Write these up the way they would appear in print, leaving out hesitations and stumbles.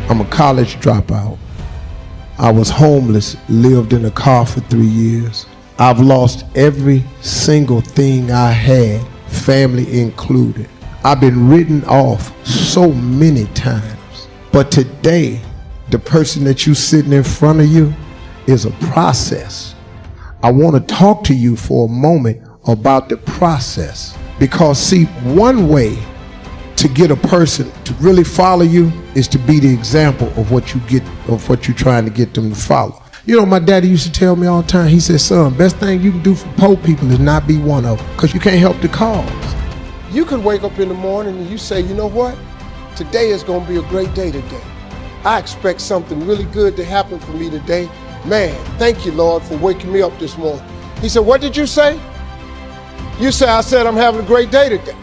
I'm a college dropout. I was homeless, lived in a car for 3 years. I've lost every single thing I had, family included. I've been written off so many times. But today, the person that you sitting in front of you is a process. I want to talk to you for a moment about the process. Because see, one way to get a person to really follow you is to be the example of what you're trying to get them to follow. You know, my daddy used to tell me all the time, he said, son, best thing you can do for poor people is not be one of them, because you can't help the cause. You could wake up in the morning and you say, you know what? Today is going to be a great day today. I expect something really good to happen for me today. Man, thank you, Lord, for waking me up this morning. He said, what did you say? You said, I said I'm having a great day today.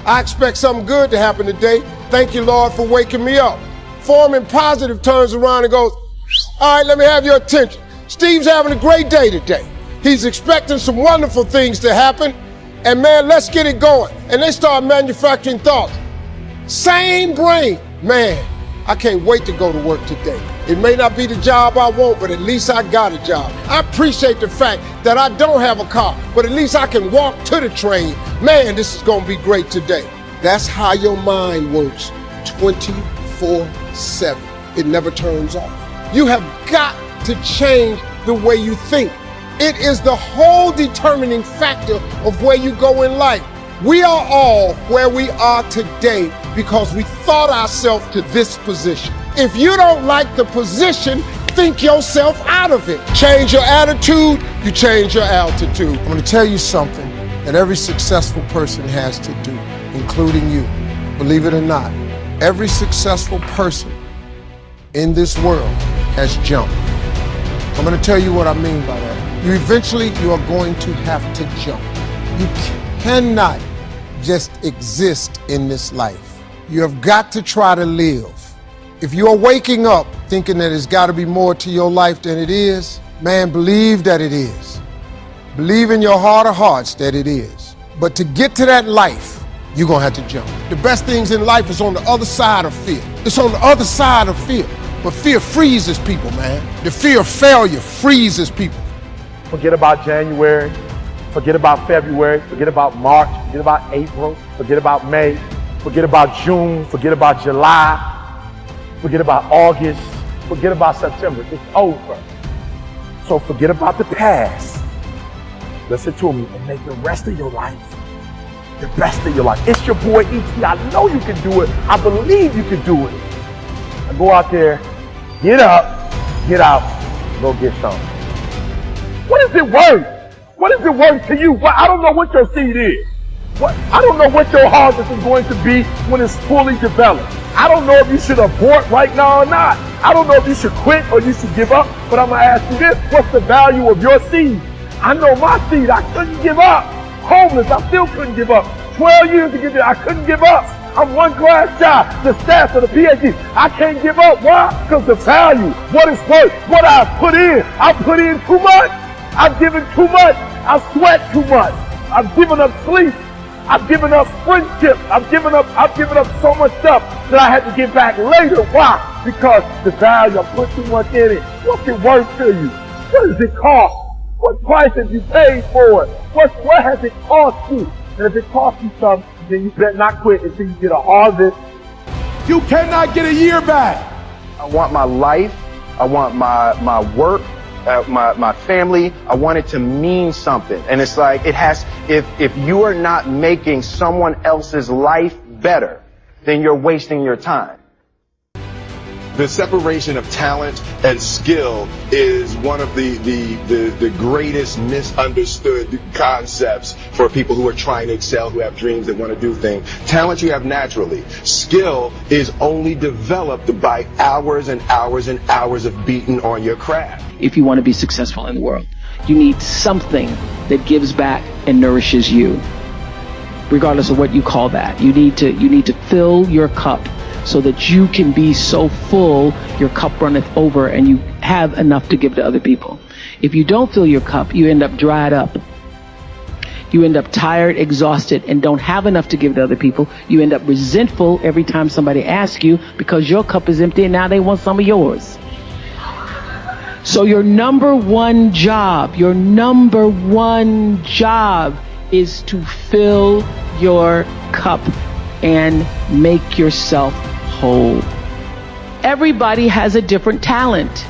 I expect something good to happen today. Thank you, Lord, for waking me up. Foreman Positive turns around and goes, all right, let me have your attention. Steve's having a great day today. He's expecting some wonderful things to happen. And man, let's get it going. And they start manufacturing thoughts. Same brain. Man, I can't wait to go to work today. It may not be the job I want, but at least I got a job. I appreciate the fact that I don't have a car, but at least I can walk to the train. Man, this is gonna be great today. That's how your mind works 24/7. It never turns off. You have got to change the way you think. It is the whole determining factor of where you go in life. We are all where we are today because we thought ourselves to this position. If you don't like the position, think yourself out of it. Change your attitude, you change your altitude. I'm gonna tell you something that every successful person has to do, including you. Believe it or not, every successful person in this world has jumped. I'm gonna tell you what I mean by that. You are going to have to jump. You cannot just exist in this life. You have got to try to live. If you are waking up thinking that there's got to be more to your life than it is, man, believe that it is. Believe in your heart of hearts that it is. But to get to that life, you're going to have to jump. The best things in life is on the other side of fear. It's on the other side of fear. But fear freezes people, man. The fear of failure freezes people. Forget about January. Forget about February. Forget about March. Forget about April. Forget about May. Forget about June. Forget about July. Forget about August. Forget about September. It's over. So forget about the past. Listen to me and make the rest of your life the best of your life. It's your boy E.T. I know you can do it. I believe you can do it. Now go out there, get up, get out, go get some. What is it worth? What is it worth to you? Well, I don't know what your seed is. I don't know what your harvest is going to be when it's fully developed. I don't know if you should abort right now or not. I don't know if you should quit or you should give up, but I'm gonna ask you this, what's the value of your seed? I know my seed, I couldn't give up. Homeless, I still couldn't give up. 12 years to get there, I couldn't give up. I'm one class shy, the staff of the PhD. I can't give up, why? Because the value, what it's worth, what I put in too much. I've given too much, I've sweat too much. I've given up sleep. I've given up friendship. I've given up so much stuff that I had to get back later. Why? Because the value, I put too much in it. What's it worth to you? What does it cost? What price have you paid for it? What has it cost you? And if it costs you something, then you better not quit until you get a harvest. You cannot get a year back. I want my life. I want my work. My family, I want it to mean something. And it's like, it has, if you are not making someone else's life better, then you're wasting your time. The separation of talent and skill is one of the greatest misunderstood concepts for people who are trying to excel, who have dreams, that want to do things. Talent you have naturally. Skill is only developed by hours and hours and hours of beating on your craft. If you want to be successful in the world, you need something that gives back and nourishes you, regardless of what you call that. You need to fill your cup so that you can be so full your cup runneth over and you have enough to give to other people. If you don't fill your cup, you end up dried up. You end up tired, exhausted, and don't have enough to give to other people. You end up resentful every time somebody asks you because your cup is empty and now they want some of yours. So your number one job is to fill your cup and make yourself whole. Everybody has a different talent.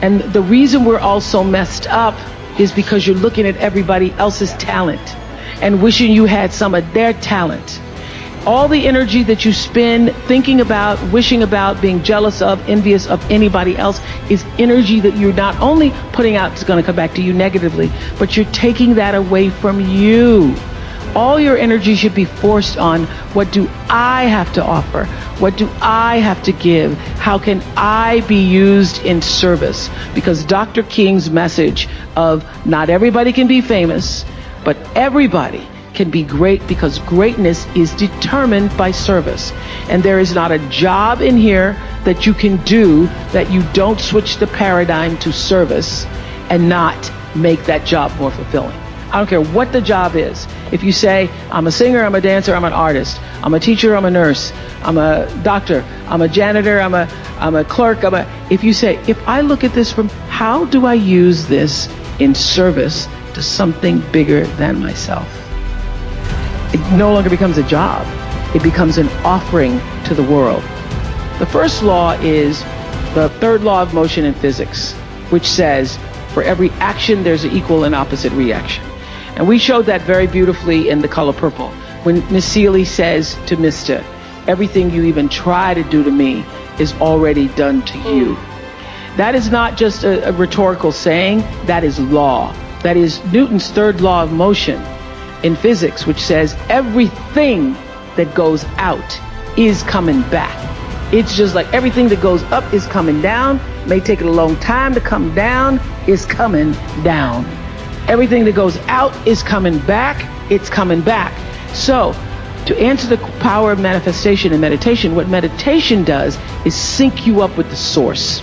And the reason we're all so messed up is because you're looking at everybody else's talent and wishing you had some of their talent. All the energy that you spend thinking about, wishing about, being jealous of, envious of anybody else is energy that you're not only putting out, it's going to come back to you negatively, but you're taking that away from you. All your energy should be forced on, what do I have to offer? What do I have to give? How can I be used in service? Because Dr. King's message of not everybody can be famous, but everybody can be great, because greatness is determined by service. And there is not a job in here that you can do that you don't switch the paradigm to service and not make that job more fulfilling. I don't care what the job is. If you say, I'm a singer, I'm a dancer, I'm an artist, I'm a teacher, I'm a nurse, I'm a doctor, I'm a janitor, I'm a clerk, if you say, if I look at this from how do I use this in service to something bigger than myself? It no longer becomes a job. It becomes an offering to the world. The first law is the third law of motion in physics, which says for every action, there's an equal and opposite reaction. And we showed that very beautifully in The Color Purple, when Miss Seeley says to Mr., everything you even try to do to me is already done to you. That is not just a rhetorical saying, that is law. That is Newton's third law of motion in physics, which says everything that goes out is coming back. It's just like everything that goes up is coming down. May take it a long time to come down, is coming down. Everything that goes out is coming back, it's coming back. So, to answer the power of manifestation and meditation, what meditation does is sync you up with the source.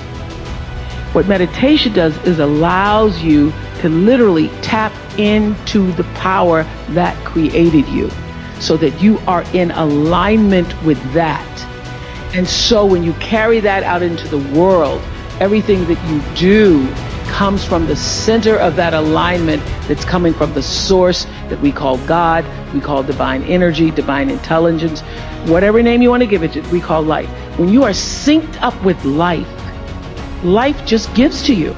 What meditation does is allows you to literally tap into the power that created you, so that you are in alignment with that. And so when you carry that out into the world, everything that you do comes from the center of that alignment that's coming from the source that we call God, we call divine energy, divine intelligence, whatever name you want to give it, we call life. When you are synced up with life, life just gives to you.